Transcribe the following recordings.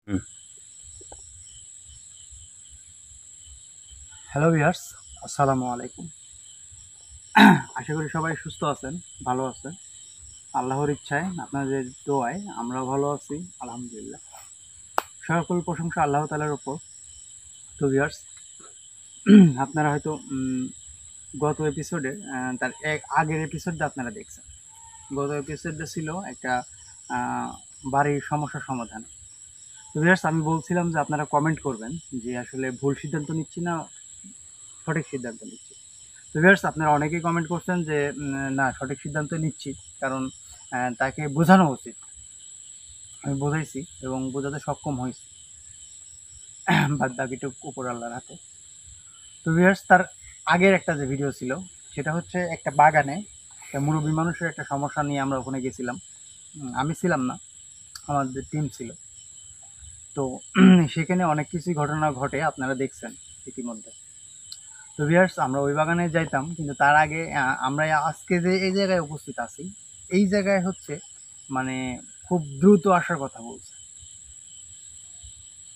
হুম। Hello viewers, আসসালামু আলাইকুম। আশা করি সবাই সুস্থ আছেন, ভালো আছেন। আল্লাহর ইচ্ছায় আপনাদের দোয়ায় আমরাও ভালো আছি, আলহামদুলিল্লাহ। সকল প্রশংসা আল্লাহ তাআলার উপর। তো ভিউয়ার্স, আপনারা হয়তো গত এপিসোডে তার আগের এপিসোডটা আপনারা দেখছেন। গত এপিসোডটা ছিল একটা বাড়ির সমস্যার সমাধান। তো ভিউয়ার্স, আমি বলছিলাম যে আপনারা কমেন্ট করবেন যে আসলে ভুল সিদ্ধান্ত নিচ্ছি না সঠিক সিদ্ধান্ত নিচ্ছি। তো ভিউয়ার্স, আপনারা অনেকেই কমেন্ট করছেন যে না, সঠিক সিদ্ধান্ত নিচ্ছি, কারণ তাকে বোঝানো উচিত। আমি বোঝাইছি এবং বোঝাতে সক্ষম হয়েছি। বাদ বাকিটুকু উপর আল্লাহর হাতে। তো ভিউয়ার্স, তার আগের একটা যে ভিডিও ছিল সেটা হচ্ছে একটা বাগানে একটা মুরব্বী মানুষের একটা সমস্যা নিয়ে আমরা ওখানে গেছিলাম। আমি ছিলাম না, আমাদের টিম ছিল। তো সেখানে অনেক কিছুই ঘটনা ঘটে, আপনারা দেখছেন ইতিমধ্যে। তো ভিউয়ার্স, আমরা ওই বাগানে যাইতাম, কিন্তু তার আগে আমরা আজকে যে এই জায়গায় উপস্থিত আছি, এই জায়গায় হচ্ছে মানে খুব দ্রুত আসার কথা বলছে।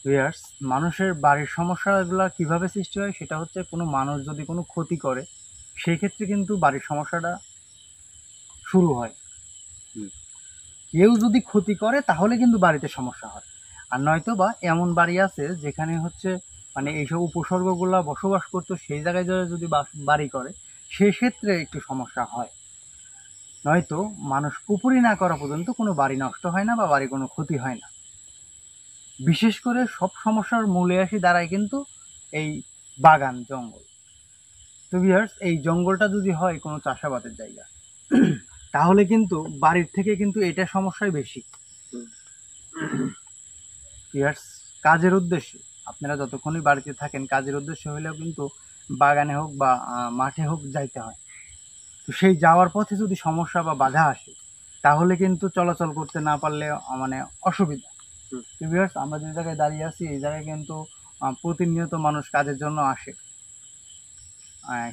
ভিউয়ার্স, মানুষের বাড়ির সমস্যাগুলো কিভাবে সৃষ্টি হয় সেটা হচ্ছে কোনো মানুষ যদি কোনো ক্ষতি করে সেই ক্ষেত্রে কিন্তু বাড়ির সমস্যাটা শুরু হয়। হুম। কেউ যদি ক্ষতি করে তাহলে কিন্তু বাড়িতে সমস্যা হয়। আর নয়তো বা এমন বাড়ি আছে যেখানে হচ্ছে মানে এইসব উপসর্গগুলা বসবাস করতো, সেই জায়গায় যদি বাড়ি করে সেক্ষেত্রে একটু সমস্যা হয়। নয়তো মানুষ পুকুরি না করা পর্যন্ত কোনো বাড়ি নষ্ট হয় না বা বাড়ি কোনো ক্ষতি হয় না। বিশেষ করে সব সমস্যার মূলে আসি দাঁড়ায় কিন্তু এই বাগান জঙ্গল। তো ভিউয়ার্স, এই জঙ্গলটা যদি হয় কোনো চাষাবাদের জায়গা, তাহলে কিন্তু বাড়ির থেকে কিন্তু এটা সমস্যাই বেশি। ভিউয়ার্স, কাজের উদ্দেশ্যে আপনারা যতক্ষণই বাড়িতে থাকেন কাজের উদ্দেশ্যে হলেও কিন্তু বাগানে হোক বা মাঠে হোক যাইতে হয়। তো সেই যাওয়ার পথে যদি সমস্যা বা বাধা আসে তাহলে কিন্তু চলাচল করতে না পারলে মানে অসুবিধা। ভিউয়ার্স, আমরা যে জায়গায় দাঁড়িয়ে আছি এই জায়গায় কিন্তু প্রতিনিয়ত মানুষ কাজের জন্য আসে।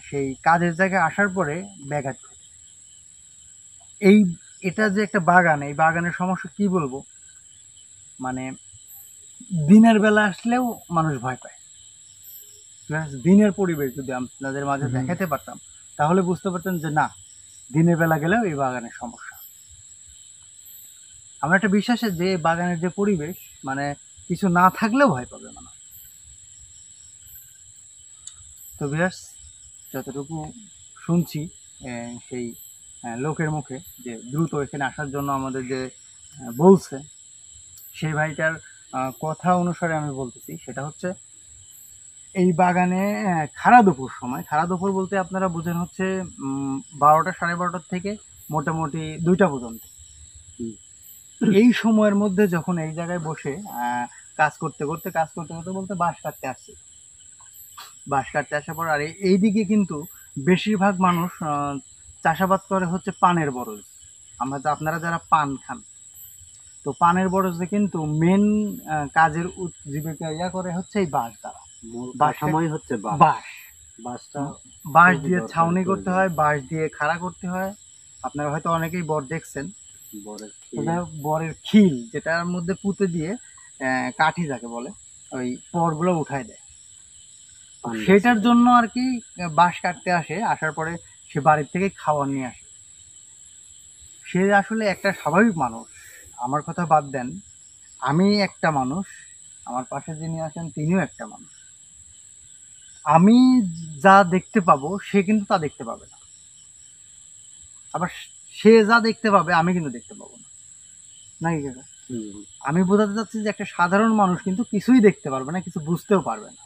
সেই কাজের জায়গায় আসার পরে ব্যাঘাত ঘটে। এই এটা যে একটা বাগান, এই বাগানের সমস্যা কি বলবো, মানে দিনের বেলা আসলেও মানুষ ভয় পায়। দিনের পরিবেশ যদি আপনাদের মাঝে দেখাতে পারতাম তাহলে বুঝতে পারতেন যে না, দিনের বেলা গেলেও এই বাগানের সমস্যা। আমার একটা বিশ্বাসে যে বাগানের যে পরিবেশ, মানে কিছু না থাকলেও ভয় পাবে মানুষ। তো ভিউয়ার্স, যতটুকু শুনছি সেই লোকের মুখে যে দ্রুত এখানে আসার জন্য আমাদের যে বলছে, সেই ভাইটার কথা অনুসারে আমি বলতেছি সেটা হচ্ছে এই বাগানে খাড়া দুপুর সময়, খাড়া দুপুর বলতে আপনারা বুঝেন হচ্ছে 12টা 12:30 থেকে মোটামুটি 2টা পর্যন্ত। এই সময়ের মধ্যে যখন এই জায়গায় বসে কাজ করতে করতে বলতে বাঁশ কাটতে আসছে, বাঁশ কাটতে আসার পর আর এইদিকে কিন্তু বেশিরভাগ মানুষ চাষাবাদ করে হচ্ছে পানের বরজ। আপনারা যারা পান খান, তো পানের বরজে কিন্তু মেন কাজের জীবিকা করে হচ্ছে এই বাঁশ দ্বারা। কাঠামোই হচ্ছে বাঁশ। বাঁশ বাঁশটা বাঁশ খুবই দিয়ে দরকারি ছাউনি করতে প্রয়োজন। হয়, বাঁশ দিয়ে খাড়া করতে হয়। আপনারা হয়তো অনেকেই বর দেখছেন। বরের তো খিল। যাই হোক, বরের খিল যেটার মধ্যে পুঁতে দিয়ে কাঠি যাকে বলে ওই পরগুলো উঠায় দেয়। পান সেটার গাছের। জন্য আর কি বাঁশ কাটতে আসে, আসার পরে সে বাড়ির থেকে খাবার নিয়ে আসে। সে আসলে একটা স্বাভাবিক মানুষ। আমার কথা বাদ দেন, আমি একটা মানুষ, আমার পাশে যিনি আছেন তিনিও একটা মানুষ। আমি যা দেখতে পাবো সে কিন্তু তা দেখতে পাবে না, আবার সে যা দেখতে পাবে আমি কিন্তু দেখতে পাবো না, নাকি কাকা? হুম। আমি বোঝাতে চাচ্ছি যে একটা সাধারণ মানুষ কিন্তু কিছুই দেখতে পারবে না, কিছু বুঝতেও পারবে না।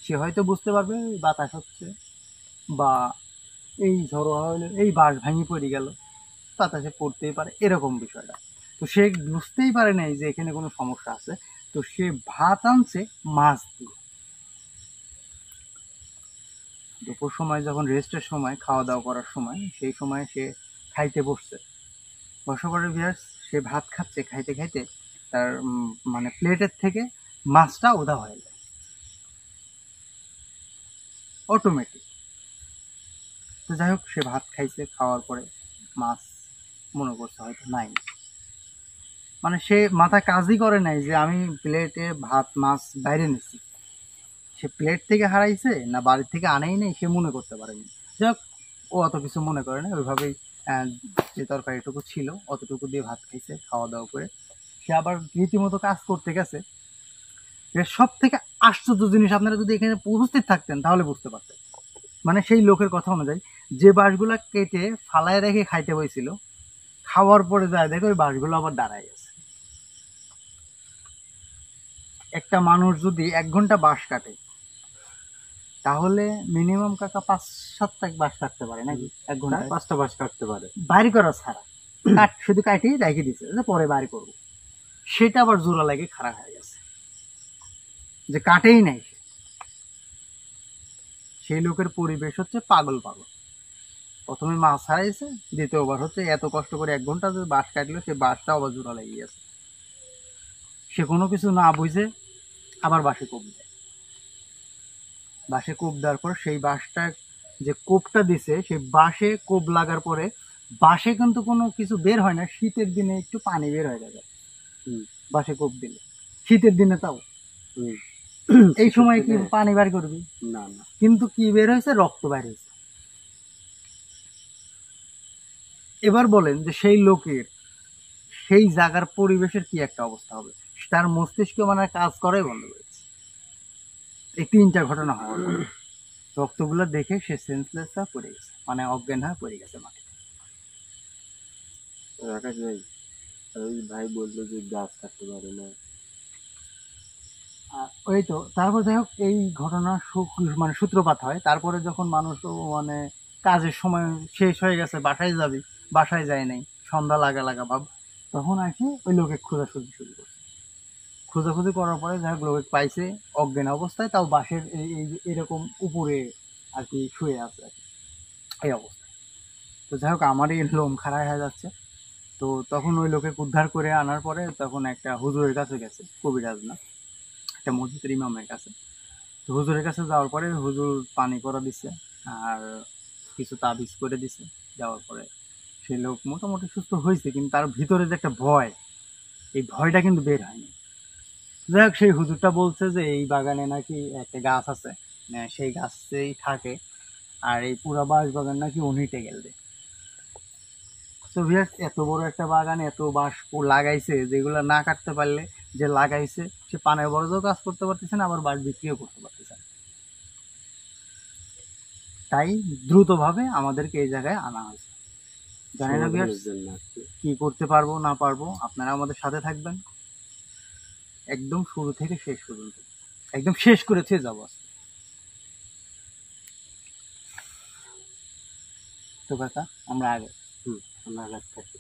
সে হয়তো বুঝতে পারবে বাতাস হচ্ছে, বা এই ঝড়ো হলে এই বাঁশ ভাঙি পড়ে গেল, বাতাসে পড়তেই পারে এরকম বিষয়টা। তো সে বুঝতেই পারে নাই যে এখানে কোনো সমস্যা আছে। তো সে ভাত আনছে মাছ দিয়ে। দুপুর সময় যখন রেস্টের সময়, খাওয়া দাওয়া করার সময়, সেই সময় সে খাইতে বসছে। বসার পরে ভিউয়ার্স, সে ভাত খাচ্ছে, খাইতে খাইতে তার মানে প্লেটের থেকে মাছটা উধাও হয়ে যায় অটোমেটিক। তো যাই হোক, সে ভাত খাইছে, খাওয়ার পরে মাছ মনে করছে হয়তো নাই। মানে সে মাথায় কাজই করে নাই যে আমি প্লেটে ভাত মাছ বাইরে নিচ্ছি। সে প্লেট থেকে হারাইছে না বাড়ি থেকে আনেই নেই, সে মনে করতে পারেনি। যাক, ও অত কিছু মনে করে না, ওইভাবেই যে তরকারিটুকু ছিল অতটুকু দিয়ে ভাত খাইছে, খাওয়া দাওয়া করে সে আবার রীতিমতো কাজ করতে গেছে। এর সব থেকে আশ্চর্য জিনিস, আপনারা যদি এখানে উপস্থিত থাকতেন তাহলে বুঝতে পারতেন। মানে সেই লোকের কথা অনুযায়ী যে বাঁশগুলা কেটে ফালায় রেখে খাইতে হয়েছিল, খাওয়ার পরে যায় দেখো ওই বাঁশগুলো আবার দাঁড়ায় গেছে। একটা মানুষ যদি 1 ঘন্টা বাঁশ কাটে তাহলে মিনিমাম কাকা 5-7টা বাঁশ কাটতে পারে নাকি 1 ঘন্টায়? 5টা বাঁশ কাটতে পারে। বাড়ি করা ছাড়া শুধু কাটিয়ে রেখে দিচ্ছে যে পরে বাড়ি করবো, সেটা আবার জোড়া লাগে খারাপ হয়ে গেছে, যে কাটেই নাই। সেই লোকের পরিবেশ হচ্ছে পাগল পাগল। প্রথমে মাছ হারাইছে, দ্বিতীয়বার হচ্ছে এত কষ্ট করে 1 ঘন্টা যে বাঁশ কাটলো সে বাঁশটা আবার জোড়া লেগে গেছে। সে কোনো কিছু না বুঝে আবার বাঁশে কোপ দেয়। বাঁশে কোপ দেওয়ার পর সেই বাঁশটা যে কোপটা দিছে সেই বাঁশে কোপ লাগার পরে বাঁশে কিন্তু কোনো কিছু বের হয় না। শীতের দিনে একটু পানি বের হয়ে যাবে বাঁশে কোপ দিলে, শীতের দিনে তাও। এই সময় কি পানি বের করবি? না না। কিন্তু কি বের হয়েছে? রক্ত বের হয়েছে। এবার বলেন যে সেই লোকের সেই জায়গার পরিবেশের কি একটা অবস্থা হবে? তার মস্তিষ্ক মানে কাজ করাই বন্ধ করেছে। এই 3টা ঘটনা হয়। রক্তগুলো দেখে সে সেন্সলেস হয়ে পড়ে গেছে, মানে অজ্ঞান হয়ে পড়ে গেছে মাটিতে। আকাশ ভাই, ওই ভাই বললো যে গাছ কাটতে পারে না। ওই তো, তারপর যাই হোক এই ঘটনা মানে সূত্রপাত হয়। তারপরে যখন মানুষ মানে কাজের সময় শেষ হয়ে গেছে, বাসায় যাবি, বাসায় যায় নাই, সন্ধ্যা লাগা লাগা ভাব, তখন আসে ওই লোকে খোঁজাখুঁজি শুরু করছে। খোঁজাখুঁজি করার পরে যাই হোক লোকে পাইছে অজ্ঞান অবস্থায়, তাও বাঁশের এরকম উপরে আর কি শুয়ে আছে আর কি, এই অবস্থা। তো যাই হোক আমারই লোম খাড়া হয়ে যাচ্ছে। তো তখন ওই লোকে উদ্ধার করে আনার পরে তখন একটা হুজুরের কাছে গেছে, কবিরাজ না, একটা মসজিদের ইমামের কাছে। তো হুজুরের কাছে যাওয়ার পরে হুজুর পানি করা দিছে আর কিছু তাবিজ করে দিছে। যাওয়ার পরে সেই লোক মোটামুটি সুস্থ হয়েছে, কিন্তু তার ভিতরে যে একটা ভয়, এই ভয়টা কিন্তু বের হয়নি। যাই হোক সেই হুজুরটা বলছে যে এই বাগানে নাকি একটা গাছ আছে, সেই গাছেই থাকে, আর এই পুরা বাঁশ বাগান নাকি উনিটে গেলবে। তো ভিউয়ার্স, এত বড় একটা বাগান, এত বাঁশ লাগাইছে, যেগুলো না কাটতে পারলে যে লাগাইছে সে পানের বরজও কাজ করতে পারতেছে না, আবার বাঁশ বিক্রিও করতে পারতেছে না। তাই দ্রুতভাবে আমাদেরকে এই জায়গায় আনা হয়েছে। জানি না ভিউয়ার্স কি করতে পারবো না পারবো, আপনারা আমাদের সাথে থাকবেন একদম শুরু থেকে শেষ পর্যন্ত, একদম শেষ করেছে যাবো। তো কাকা আমরা আগে আমরা গাছ কাটি।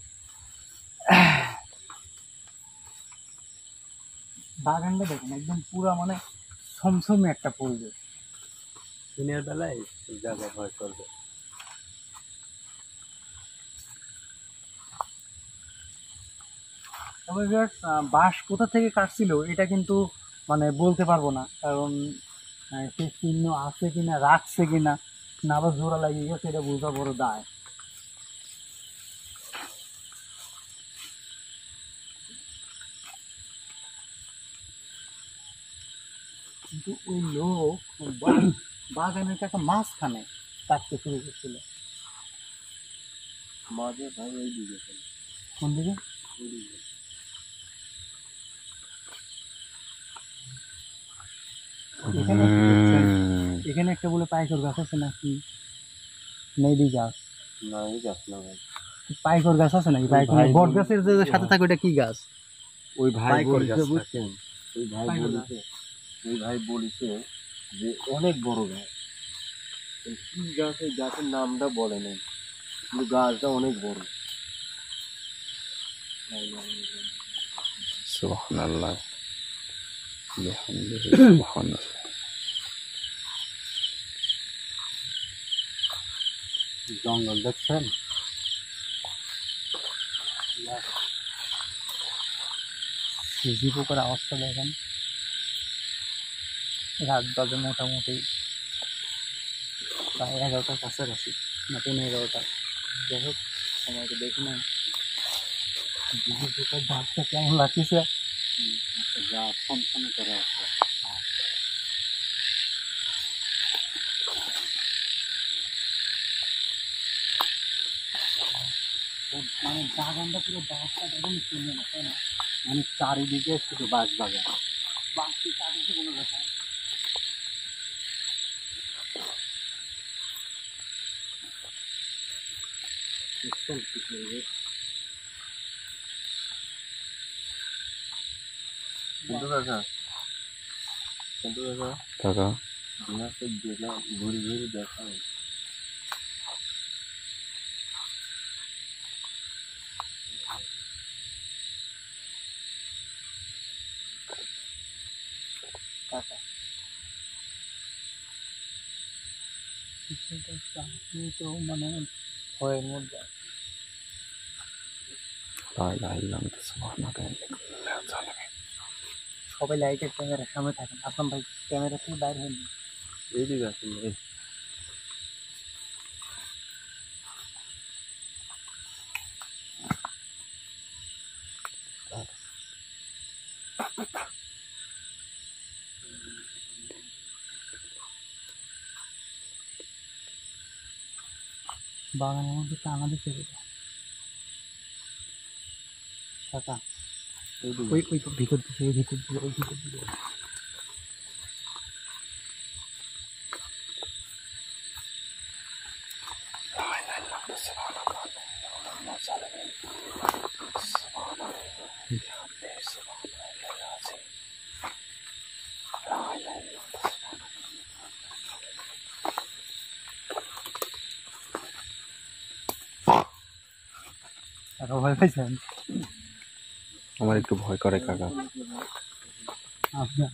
বাগানটা দেখুন একদম পুরা মানে ছমছমে একটা পরিবেশ। দিনের বেলায় জায়গা ভয় করবে। তবে ভিউয়ার্স, বাঁশ কোথা থেকে কাটছিল এটা কিন্তু মানে বলতে পারবো না, কারণ সে চিহ্ন আছে কিনা, রাখছে কিনা, না আবার জোড়া লাগিয়ে গেছে, এটা বোঝা বড় দায়। কিন্তু ওই লোক বাগানের একটা মাঝখানে কাটতে শুরু করছিল। মাঝে ভাই ওই দিকে কোন দিকে? এখানে একটা বলে পাইকর গাছ আছে নাকি? মেডি গাছ? না, এই গাছ না ভাই, পাইকর গাছ আছে নাকি? পাইকর বট গাছের যে সাথে থাকে ওটা কি গাছ? ওই ভাই বলিছে, বুঝছেন? ওই ভাই বলিছে যে অনেক বড় গাছ। কি গাছ? এই গাছের নামটা বলে নাই, কিন্তু গাছটা অনেক বড়। সুবহানাল্লাহ বিহামদিহি সুবহানাল্লাহ। জঙ্গল দেখছেন? ঝিঝি পোকার অবস্থা দেখেন। রাত বাজে মোটামুটি প্রায় 11টার কাছাকাছি, না 11:30। যাই হোক সময়টা দেখি না। বাঘটা কেমন লাগতেছে? যা ফনফন করে আছে। মানে বাগানটা পুরো বাঘটা একদম চিনে না, তাই না? মানে চারিদিকে শুধু বাঘ বাগান, বাঘটি চারিদিকে কোনো দেখা কিন্তু কাকা কিন্তু কাকা কাকা বিহারতে গেলাম ঘুরে ঘুরে দেখা তো মানে ভয়ের মধ্যে লা ইলাহা ইল্লাল্লাহ সুবহানাকা লা জালিমিন। সবাই লাইটের ক্যামেরার সামনে থাকেন। আসলাম ভাই ক্যামেরা থেকে বাইরে হন। এইদিকে আসুন এই বাগানের মধ্যে টানা দিচ্ছে কাকা, ওই ওই ভিতর দিকে, ওই ভিতর দিকে, ওই ভিতর দিকে। লা ইলাহা ইল্লাল্লাহ সুবহানাকা লা জালিমিন। সুবহানাল্লাহ বিহামদিহি সুবহানাল্লাহিল আযীম। লা ইলাহা ইল্লাল্লাহ। কাকা ভয় পাইছেন? আমার একটু ভয় করে কাকা। আপনার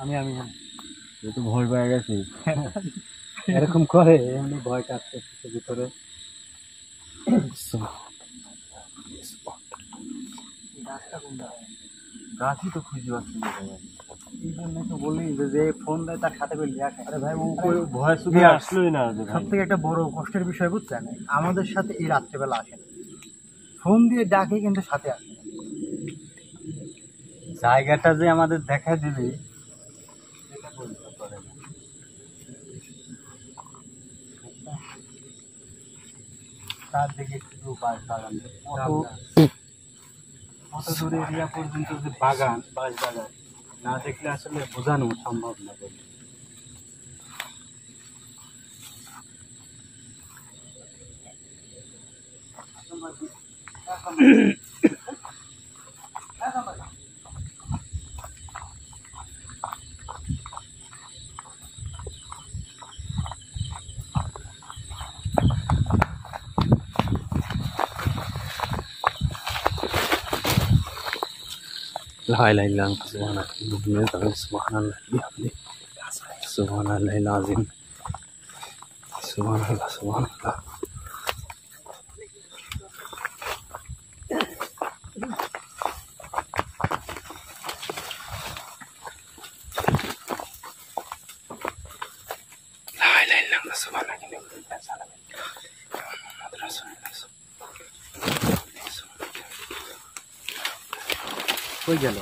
আমি আমি এ তো ভয় পেয়ে গেছি এরকম করে এমনি ভয় কাজ করতেছে ভিতরে। গাছটা কোনটা? গাছই তো খুঁজে পাচ্ছি না ভাই। এই জন্য তো বলি যে ফোন দেয় তার সাথে করে লিয়া খায়। আরে ভাই ও ভয় শুধু আসলোই না যে সব থেকে একটা বড় কষ্টের বিষয় বুঝছেন, আমাদের সাথে এই রাত্রেবেলা আসে না, ফোন দিয়ে ডাকে কিন্তু সাথে আসে না। জায়গাটা যে আমাদের দেখা দিবে এটা বলতে পারে না। তার দিকে শুধু বাঁশ বাগান, অত দূরে এরিয়া পর্যন্ত যে বাগান, বাঁশ বাগান না দেখলে আসলে বোঝানো সম্ভব না বলে। লা ইলাহা ইল্লাল্লাহ সুবহানাল্লাহ সুবহানাল্লাহ বিহামদিহি সুবহানাল্লাহিল আযীম। সুবহানাল্লাহ সুবহানাল্লাহ। লা ইলাহা ইল্লাল্লাহ সুবহানাল্লাহি ওয়া বিহামদিহি মুহাম্মাদুর রাসূলুল্লাহ। কই গেল?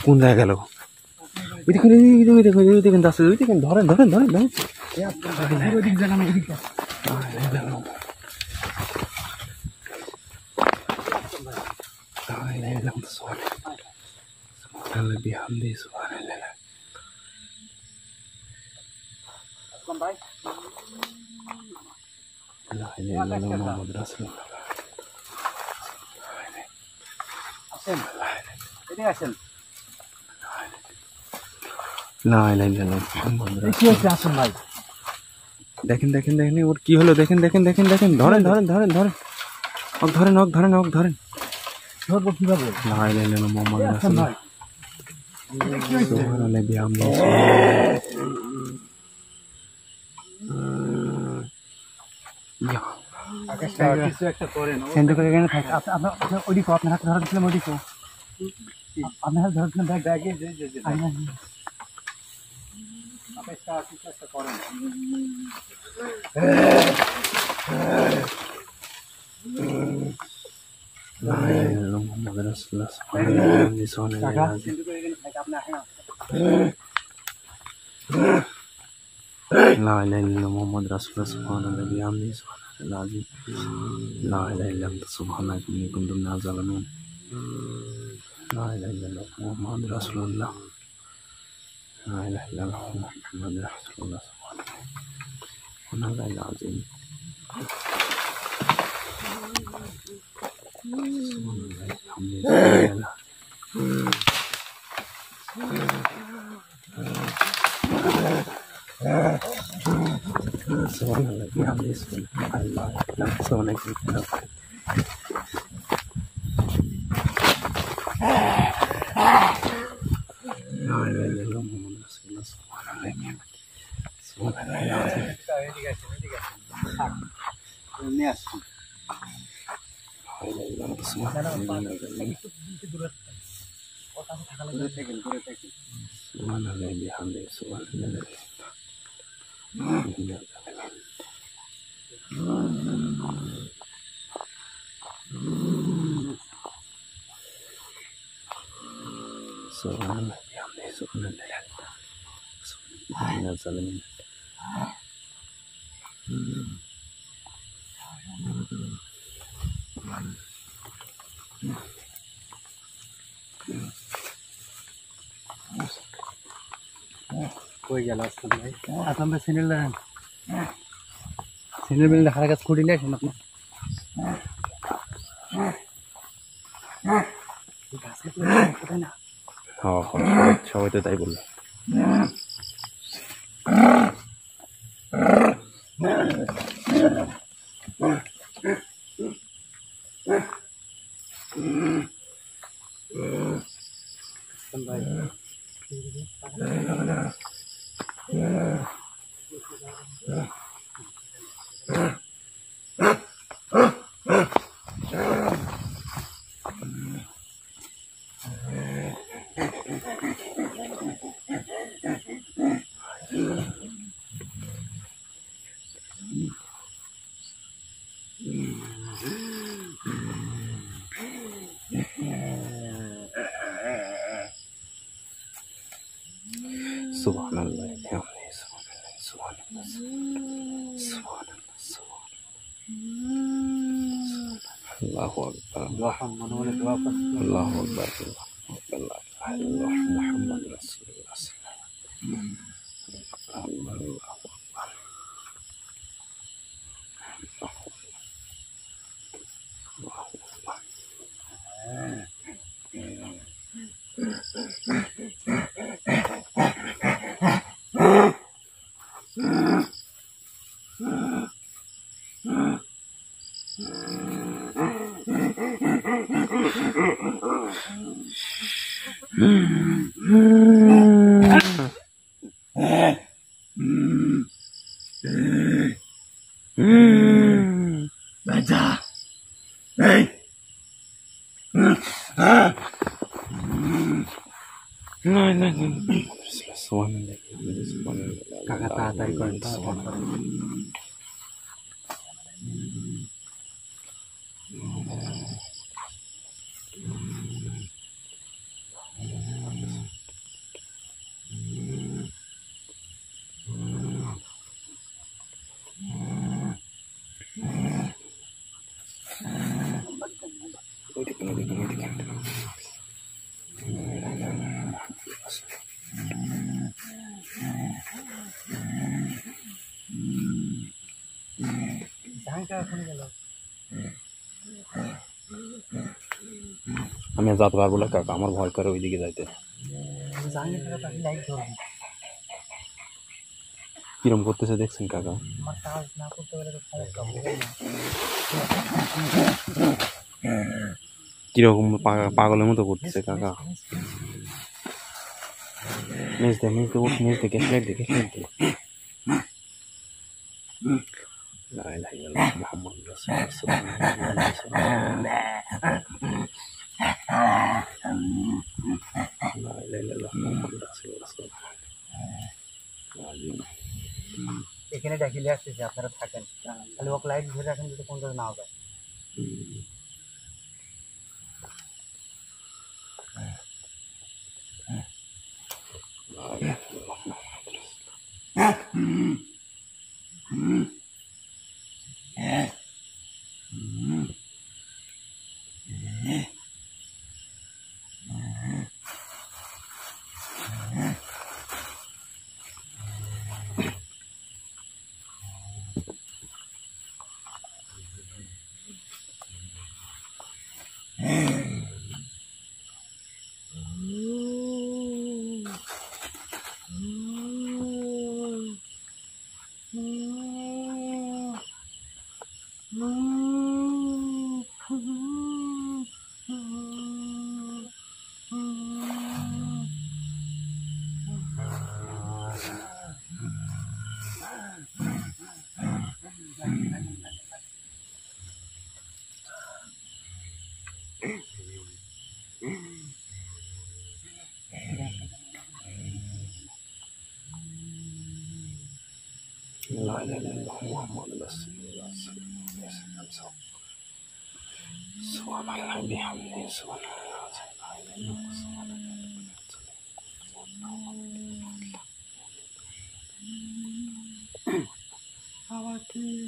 কোন জায়গায় গেল? ওই দেখুন ওই দেখুন ওই দেখুন দাস, ওই দেখুন ধরেন ধরেন ধরেন ধরেন। ওদিক জায়গা না এদিকে। সুবহানাল্লাহ বিহামদিহি সুবহানাল্লাহ। আসলাম ভাই লা ইলাহা ইল্লাল্লাহ মুহাম্মাদুর রাসূলুল্লাহ। আসেন, এদিকে আসেন। লা ইলাহা ইল্লাল্লাহ মুহাম্মাদুর কি হচ্ছে? আসেন ভাই। দেখেন দেখেন দেখেন ওর কি হলো, দেখেন দেখেন দেখেন দেখেন। ধরেন ধরেন ধরেন ধরেন ওক ধরেন ওক ধরেন ওক ধরেন। ধরবো কিভাবে? লা ইলাহা ইল্লাল্লাহ মুহাম্মাদুর আসেন রাসূলুল্লাহ। ভাই। কি হয়েছে? সুবহানাল্লাহ বিহামদিহি কিছু একটা করেন। সেন্টার করে এখানে থাকে। আপনার ওইদিকে আপনার হাতে ধরা দিচ্ছিলাম, ওইদিকে আপনার হাতে ধরা দিচ্ছিলাম ব্যাগে। চেষ্টা করেন। لا إله إلا الله محمد رسول الله سبحان الله لسان কাকা العظيم কিন্তু এখানে থাকে আপনি আসেন না। لا إله إلا الله محمد رسول الله سبحان الله بحمده سبحان الله العظيم لا إله إلا أنت سبحانك إني كنت من الظالمين لا إله إلا الله محمد رسول الله لا إله إلا الله محمد رسول الله سبحان الله العظيم سبحان الله بحمده سبحان الله سبحان الله لا إله إلا الله محمد رسول الله سبحان الله بحمده سبحان الله العظيم এদিকে আসেন, এদিকে আসেন। থাক, নিয়ে আসছি। لا إله إلا الله سبحان الله العظيم একটু দূরে থাকেন। ওর কাছে থাকা লাগবে। দূরে থাকেন, দূরে থাকেন। سبحان الله بحمده سبحان الله العظيم سبحان الله بحمده سبحان الله العظيم الظالمين কই গেল আসলাম ভাই? আসলাম ভাই সিনিয়র লেন। সিনিয়র বিল হারা কাজ করিলে আসেন আপনি। গাছে তো কোথায় না। হ্যাঁ হ্যাঁ সবাই তো তাই বললো ভাই سبحان الله بحمده سبحان الله سبحان الله سبحان الله الله أكبر মনে মনে দোয়া করছি। الله أكبر الله أكبر لا إله إلا الله محمد رسول الله صلى الله عليه وسلم الله أكبر الله أكبر Baca. Hey. لا لا لا سبحان الله سبحان الله কাকা তাড়াতাড়ি করেন, তাড়াতাড়ি করেন। আমি আর যেতে পারবো না কাকা, আমার ভয় করে ওইদিকে যাইতে। কিরম করতেছে দেখছেন কাকা? কিরকম পাগলের মতো করতেছে কাকা। মেজতে মেজতে উঠ, মেজতে গ্যাসলাইট দে, গ্যাসলাইট দে। لا إله إلا الله محمد رسول الله صلى الله عليه وسلم لا إله إلا الله محمد رسول الله صلى الله عليه وسلم পানি ডাকিলে আসতেছে, আপনারা থাকেন, খালি ওকে লাইট ধরে রাখেন যদি কোন না যায়। لا إله إلا الله محمد رسول الله صلى الله عليه وسلم سبحان الله بحمده سبحان الله لا إله إلا الله سبحان سبحان الله بحمده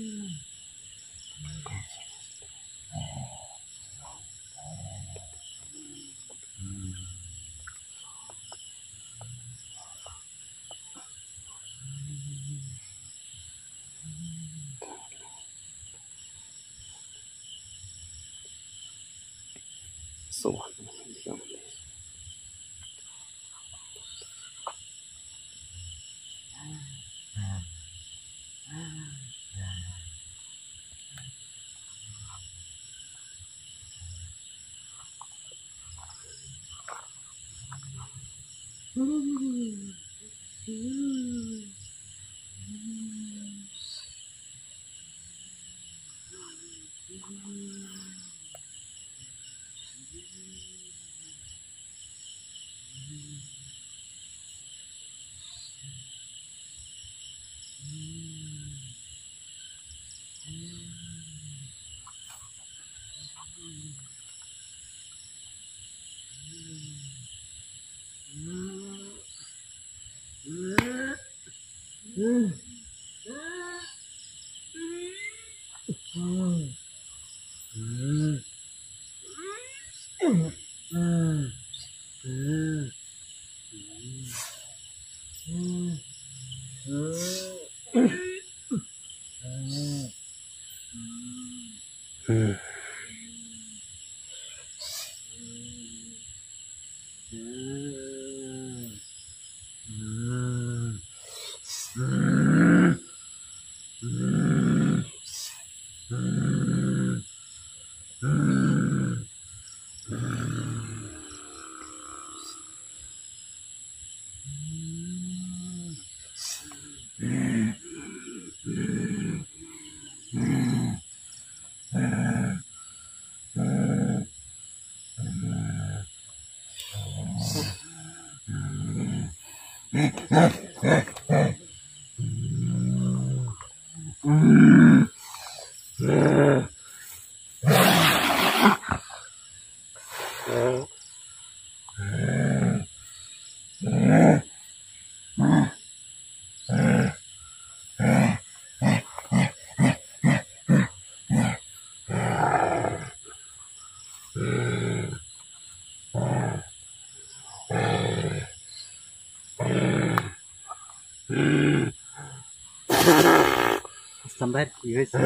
আসলাম ভাই কি হয়েছে?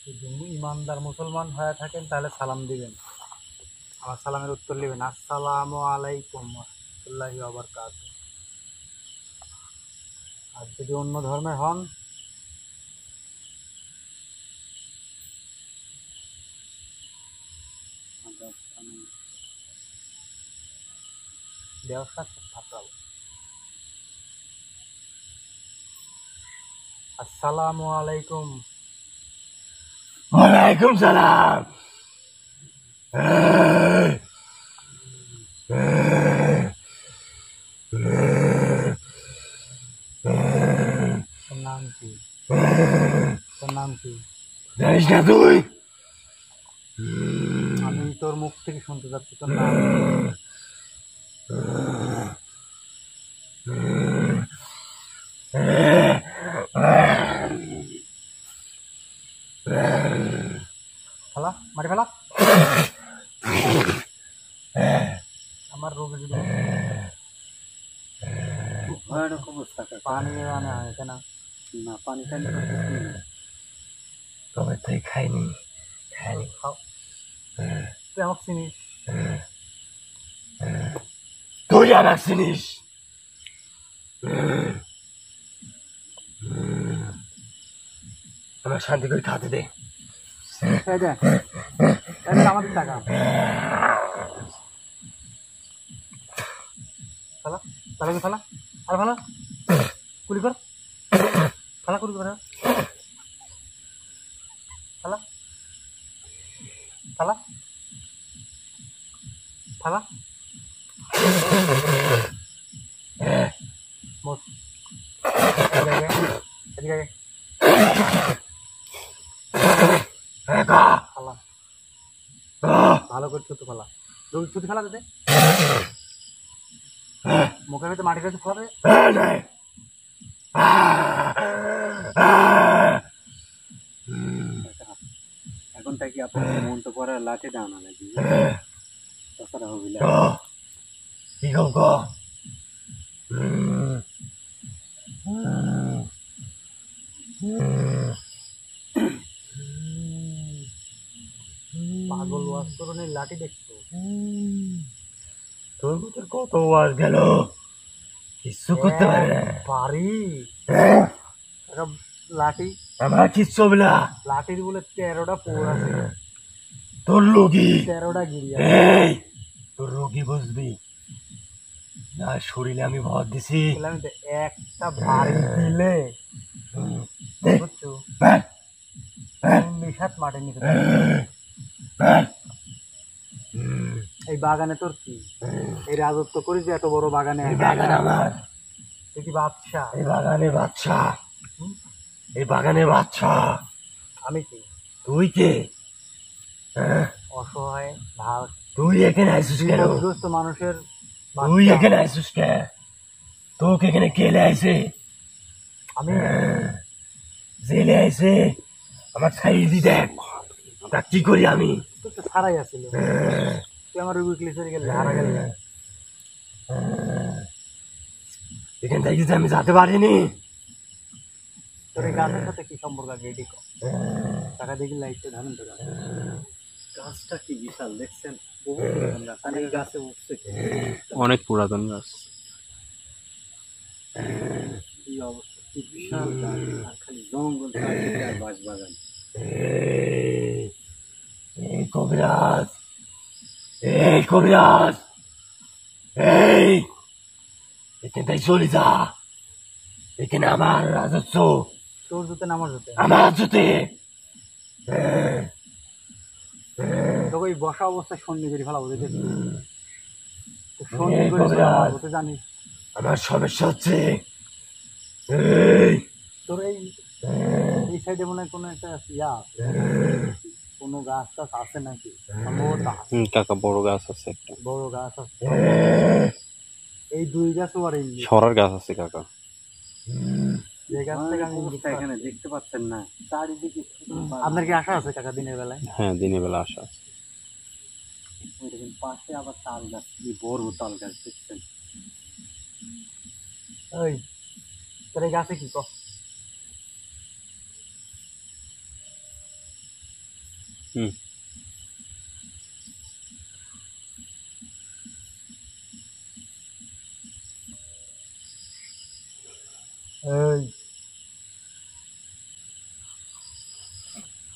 যদি ইমানদার মুসলমান হয়ে থাকেন তাহলে সালাম দিবেন, আমার সালামের উত্তর নেবেন, আসসালামু আলাইকুম ওয়া রাহমাতুল্লাহি ওয়া বারাকাতুহু। আর যদি অন্য ধর্মের হন ব্যবসা থাকবে। আসসালামু আলাইকুম। ওয়ালাইকুম সালাম। তোর নাম কি? তোর নাম কি? জানিস না তুই? আমি তোর মুখ থেকে শুনতে চাচ্ছি তোর নাম কি? ফেলা মারি ফেলা। আমার রোগে যদি ভয়ানক অবস্থা, পানি আনা হয়েছে না? না, পানি টানি তবে তুই খাইনি খাও। তুই আমাকে চিনিস? তুই আমার চিনিস? আমার শান্তি করে খাতে দে। এই দে, আমাদের টাকা ফেলা, তাহলে ফেলা আর ফেলা, কুলি কর, ফেলা কুলি কর, ফেলা ফেলা ফেলা মোট এদিকে ফেলা, ভালো করে ছুটে ফেলা, রোগ ছুটি ফেলা দে, মুখের ভিতরে মাটি কাছে ফেলা দে। এখন থেকে আপনার মন তো পরে লাঠি ডানা লাগবে, তাছাড়া হবে না। কি গল্প? পাগল ওয়াজ করনের লাঠি দেখছো? তোর ভিতর কত ওয়াজ গেল, কিচ্ছু করতে পারে না। পারি লাঠি, আমার কিচ্ছু হবে না। লাঠির বলে 13টা পোর আছে, তোর রোগী 13টা গিরি আছে। এই তোর রোগী বুঝবি না, শরীরে আমি ভর দিছি। বললাম তো, একটা বাড়ি দিলে বুঝছো নিশাত মাঠে নিতে এই বাগানে তোর কি এই রাজত্ব করিস এত বড় বাগানে? বাগান আমার, তুই কি বাদশা? এই বাগানে বাচ্চা, এই বাগানে বাচ্চা। আমি কি? তুই কে? অসহায় ভাগ, তুই এখানে আইসিস কেন? বিপদগ্রস্ত মানুষের তুই এখানে আইসিস কে? তোকে এখানে কেলে আইসে? আমি জেলে আইসে আমার ছাড়িয়ে দি, দেখ তা কি করি আমি। তোর তো ছাড়াই আসছিল, তুই আমার উইকলিসের গেলে হারা গেল। এখান থেকে যে আমি যেতে পারিনি। তোর এই গাছের সাথে কি সম্পর্ক আগে এটি কর। টাকা দেখি লাইটটা ধারণ তো গাছটা কি বিশাল দেখছেন, গাছে উঠছে অনেক পুরাতন গাছ। কি অবস্থা, কি বিশাল গাছ, আর খালি জঙ্গল আর বাঁশ বাগান। এই কবিরাজ, এই কবিরাজ, এই এখান থেকে চলে যা। এখানে আমার রাজত্ব, তোর জুতে না আমার জুতে? আমার রাজত্বে। তোকে ওই বসা অবস্থায় সন্ধি করে ফেলা বুঝে সন্ধি করে ফেলা জানিস? আমার সমস্যা হচ্ছে তোর এই এই সাইডে মনে হয় কোনো একটা ইয়া কোনো গাছ টাছ আছে নাকি? সম্ভবত কাকা বড় গাছ আছে একটা, বড় গাছ আছে। এই দুই গাছও আর এই সরার গাছ আছে কাকা। যে গাছ থেকে আমি এখানে দেখতে পাচ্ছেন না চারিদিকে। আপনার কি আশা আছে কাকা দিনের বেলায়? হ্যাঁ, দিনের বেলা আসা আছে। ওই দেখুন পাশে আবার তাল গাছ, কি বড় তাল গাছ দেখছেন? ওই তোর এই গাছে কি হুম। এই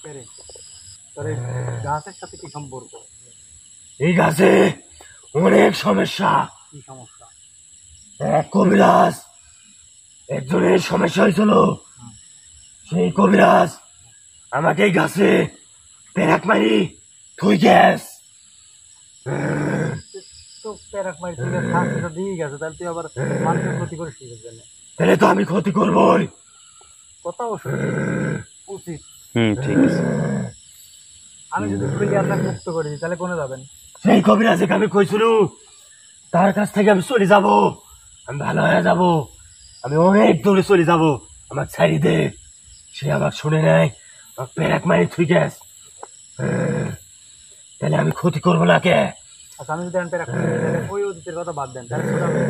কে রে? তোর এই গাছের সাথে কি সম্পর্ক? এই গাছে অনেক সমস্যা। কি সমস্যা? এক কবিরাজ, একজনের সমস্যা হয়েছিল। সেই কবিরাজ আমাকে এই গাছে পেরাক মারি থুই গ্যাস। তো প্যারাক মারি তুই শ্বাস দিয়ে গেছে, তাহলে তুই আবার মানুষের ক্ষতি করিস কিসের জন্য? তাহলে তো আমি ক্ষতি করবই। কথাও উচিত। ঠিক আছে। আমি যদি খুলি আপনাকে মুক্ত করে দিই তাহলে কোনে যাবেন? সেই কবিরাজকে আমি কইছিল তার কাছ থেকে আমি চলে যাব, আমি ভালো হয়ে যাব, আমি অনেক দূরে চলে যাব, আমার ছাড়ি দে। সে আমাকে শুনে নেয়, আমাকে পেরাক মারি থুই গ্যাস। তাহলে আমি ক্ষতি করবো না কে? আচ্ছা আমি যদি এখন প্যারাক খুলি দিই, তাহলে ওই অতীতের কথা বাদ দেন, তাহলে ছোট হবে।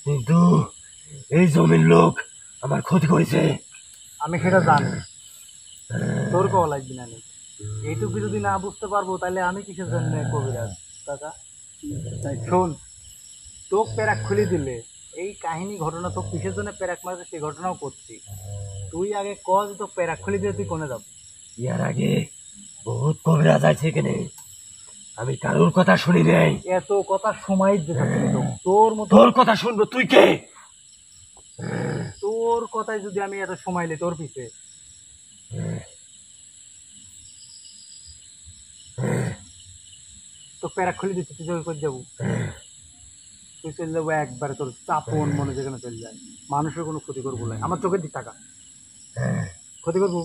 কিন্তু এই জমির লোক আমার ক্ষতি করেছে। আমি সেটা জানি, তোর কল লাগবে না। এইটুকু যদি না বুঝতে পারবো তাহলে আমি কিসের জন্য কবিরাজ কাকা? তাই শোন, তোক প্যারাক খুলে দিলে এই কাহিনী ঘটনা তো কিসের জন্য প্যারাক মারছে সেই ঘটনাও করছি। তুই আগে কল তো প্যারাক খুলে দিয়ে তুই কোনে যাবো? ইয়ার আগে বহুত কবিরাজ আছে এখানে, আমি কারোর কথা শুনি নাই। এত কথা সময় দিতে তোর মতো, তোর কথা শুনবো তুই কে? তোর কথায় যদি আমি এত সময় লি তোর পিছে, তো প্যারাক খুলে দিচ্ছি তুই চলে করে যাবো। তুই চলে যাবো একবারে, তোর চাপন মনে যেখানে চলে যায়। মানুষের কোনো ক্ষতি করবো না, আমার চোখের দিক টাকা ক্ষতি করবো,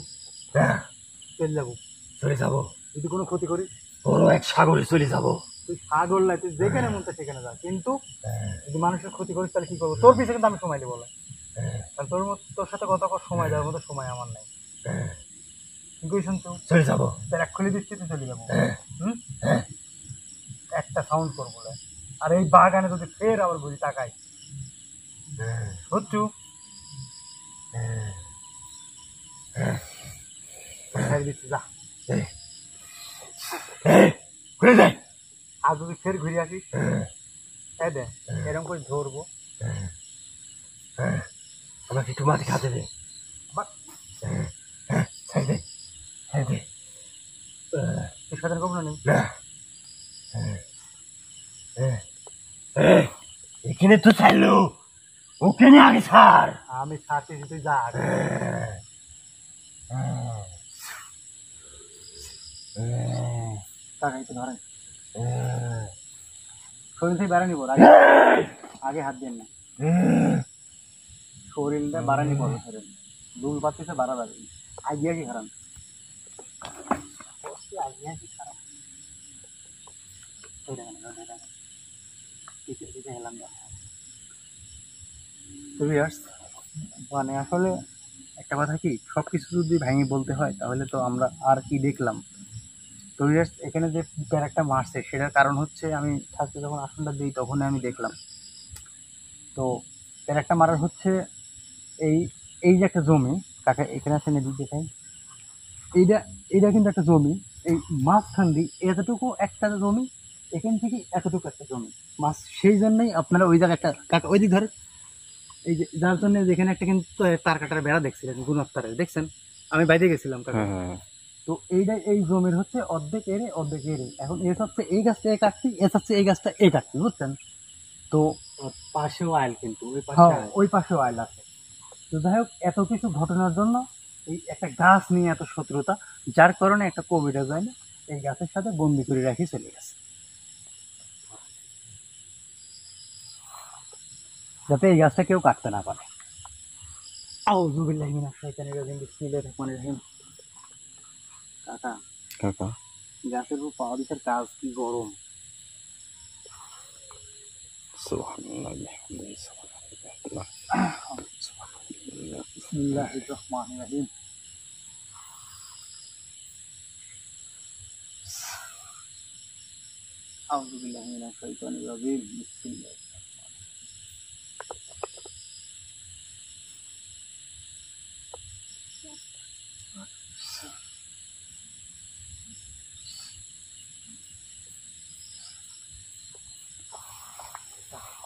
চলে যাবো। চলে যাবো? যদি কোনো ক্ষতি করিস বড় এক সাগরে চলে যাবো। তুই সাগর লাই, তুই যেখানে মন চায় সেখানে যা, কিন্তু যদি মানুষের ক্ষতি করিস তাহলে কি করবো? তোর পিছনে কিন্তু আমি সময় দেবো না, কারণ তোর মতো তোর সাথে কত সময় দেওয়ার মতো সময় আমার নাই। তুই শুনছো? চলে যাবো। প্যারাক খুলে দিচ্ছি তুই চলে যাবো। হুম, একটা সাউন্ড করবো না। আর এই বাগানে যদি ফের আবার বুঝি তাকাই হচ্ছু ছেড়ে দিচ্ছি, যা। ঘুরে যায়। আর যদি ফের ঘুরে আসিস এই দে এরকম করে ধরবো। আমাকে একটু মাটি খাতে দে। বাট ছেড়ে দে, ছেড়ে দে। তুই সাধারণ করবো না নেই। না, এখানে তো চাইলো, ওখানে আগে ছাড়। আমি ছাড়ছি, তুই যা আগে। তাকাই তো ধরেন শরীর থেকে বাড়ানি পড়, আগে আগে হাত দেন না। শরীরটা বাড়ানি পড়ো, ধরেন দুল পাচ্ছে বাড়া যাবে। আগিয়া কি খারাপ, আগিয়া কি খারাপ মানে আসলে একটা কথা কি, সব কিছু যদি ভেঙে বলতে হয় তাহলে তো আমরা আর কি দেখলাম। তো এখানে যে প্যারাকটা মারছে সেটার কারণ হচ্ছে, আমি ফার্স্টে যখন আসনটা দিই তখনই আমি দেখলাম। তো প্যারাকটা মারার হচ্ছে এই এই যে একটা জমি কাকা এখানে আছে নদী দেখাই, এইটা এইটা কিন্তু একটা জমি। এই মাঝখান দিয়ে এতটুকু একটা জমি, এখান থেকে এতটুকু একটা জমি মাছ। সেই জন্যই আপনারা ওই জায়গায় একটা কাকা ওই দিক ধরে, এই যে যার জন্য যেখানে একটা কিন্তু তার কাটার বেড়া দেখছিলেন, গুণাত্তারের দেখছেন, আমি বাইরে গেছিলাম কাকা। তো এইটা এই জমির হচ্ছে অর্ধেক এরে অর্ধেক এরে, এখন এ হচ্ছে এই গাছটা এ কাটছি, এ হচ্ছে এই গাছটা এ কাটছি, বুঝছেন? তো পাশেও আইল, কিন্তু ওই পাশেও আইল আছে। তো যাই হোক, এত কিছু ঘটনার জন্য এই একটা গাছ নিয়ে এত শত্রুতা, যার কারণে একটা কবিরা যায় না এই গাছের সাথে বন্দি করে রাখি চলে গেছে, যাতে এই গাছটা কেউ কাটতে না পারে। আউযু বিল্লাহি মিনাশ শাইতানির রাজিম, বিসমিল্লাহির রহমানির রহিম। কাকা কাকা গাছের উপর পাওয়া দিতে কাজ কি গরম। সুবহানাল্লাহ বিহামদিহি সুবহানাল্লাহ। বিসমিল্লাহির রহমানির রহিম। আউযু বিল্লাহি মিনাশ শাইতানির রাজিম, বিসমিল্লাহ।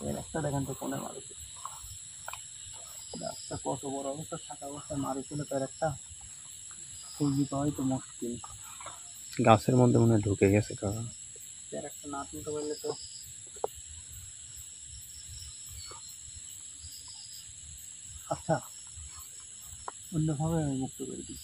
এর একটা দেখেন তো কোনে মারুছে, গাছটা কত বড় অবস্থা, থাকা অবস্থায় মারুছিল তার একটা খুঁজি পাওয়াই তো মুশকিল। গাছের মধ্যে মনে হয় ঢুকে গেছে কাকা। তার একটা না তুলতে পারলে তো আচ্ছা অন্যভাবে আমি মুক্ত করে দিই।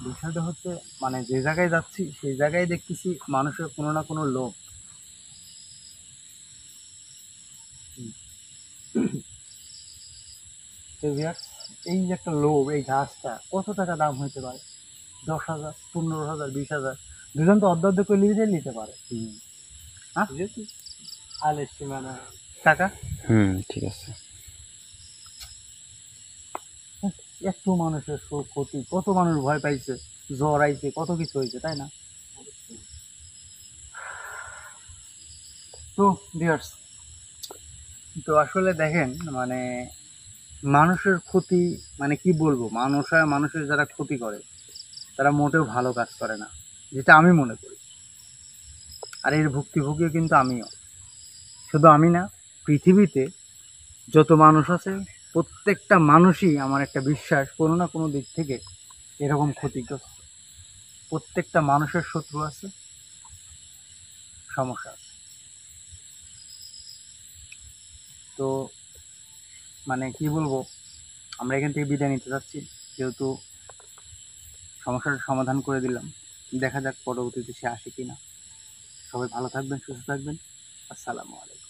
বিষয়টা হচ্ছে মানে যে জায়গায় যাচ্ছি সেই জায়গায় দেখতেছি মানুষের কোনো না কোনো লোভ। তো viewers, এই যে একটা লোভ, এই গাছটা কত টাকা দাম হইতে পারে? 10,000, 15,000, 20,000, দুজন তো অর্ধ অর্ধ করে নিতে পারে। হ্যাঁ টাকা ঠিক আছে। এত মানুষের ক্ষতি, কত মানুষ ভয় পাইছে, জ্বর আইছে, কত কিছু হয়েছে, তাই না? তো ভিউয়ার্স, তো আসলে দেখেন মানে মানুষের ক্ষতি মানে কি বলবো, মানুষের যারা ক্ষতি করে তারা মোটেও ভালো কাজ করে না, যেটা আমি মনে করি। আর এর ভুক্তভোগীও কিন্তু আমিও, শুধু আমি না, পৃথিবীতে যত মানুষ আছে প্রত্যেকটা মানুষই আমার একটা বিশ্বাস কোনো না কোনো দিক থেকে এরকম ক্ষতিগ্রস্ত। প্রত্যেকটা মানুষের শত্রু আছে, সমস্যা আছে। তো মানে কি বলবো, আমরা এখান থেকে বিদায় নিতে চাচ্ছি, যেহেতু সমস্যাটার সমাধান করে দিলাম। দেখা যাক পরবর্তীতে সে আসে কিনা। সবাই ভালো থাকবেন, সুস্থ থাকবেন। আসসালামু আলাইকুম।